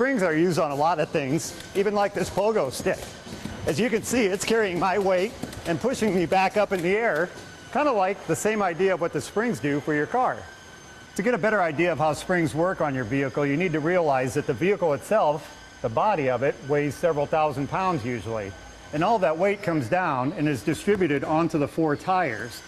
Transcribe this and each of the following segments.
Springs are used on a lot of things, even like this pogo stick. As you can see, it's carrying my weight and pushing me back up in the air, kind of like the same idea of what the springs do for your car. To get a better idea of how springs work on your vehicle, you need to realize that the vehicle itself, the body of it, weighs several thousand pounds usually. And all that weight comes down and is distributed onto the 4 tires.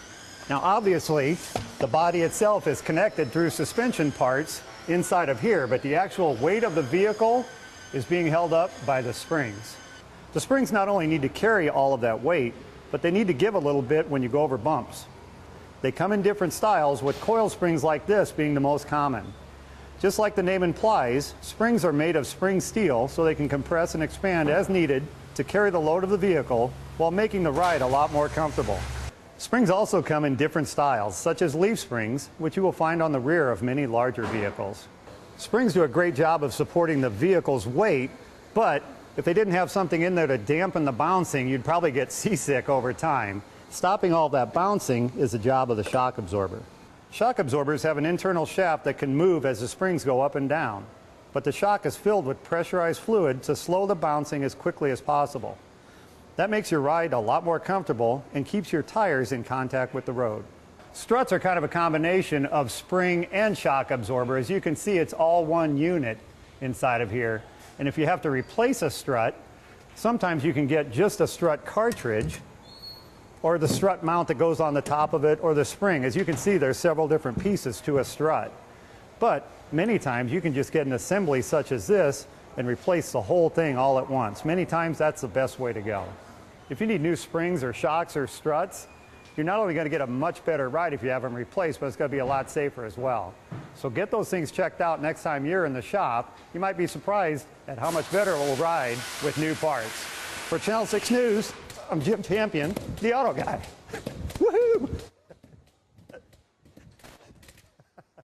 Now obviously, the body itself is connected through suspension parts inside of here, but the actual weight of the vehicle is being held up by the springs. The springs not only need to carry all of that weight, but they need to give a little bit when you go over bumps. They come in different styles, with coil springs like this being the most common. Just like the name implies, springs are made of spring steel so they can compress and expand as needed to carry the load of the vehicle while making the ride a lot more comfortable. Springs also come in different styles, such as leaf springs, which you will find on the rear of many larger vehicles. Springs do a great job of supporting the vehicle's weight, but if they didn't have something in there to dampen the bouncing, you'd probably get seasick over time. Stopping all that bouncing is the job of the shock absorber. Shock absorbers have an internal shaft that can move as the springs go up and down, but the shock is filled with pressurized fluid to slow the bouncing as quickly as possible. That makes your ride a lot more comfortable and keeps your tires in contact with the road. Struts are kind of a combination of spring and shock absorber. As you can see, it's all one unit inside of here. And if you have to replace a strut, sometimes you can get just a strut cartridge or the strut mount that goes on the top of it, or the spring. As you can see, there's several different pieces to a strut. But many times you can just get an assembly such as this and replace the whole thing all at once. Many times that's the best way to go. If you need new springs or shocks or struts, you're not only going to get a much better ride if you have them replaced, but it's going to be a lot safer as well. So get those things checked out next time you're in the shop. You might be surprised at how much better it will ride with new parts. For Channel 6 News, I'm Jim Champion, the Auto Guy.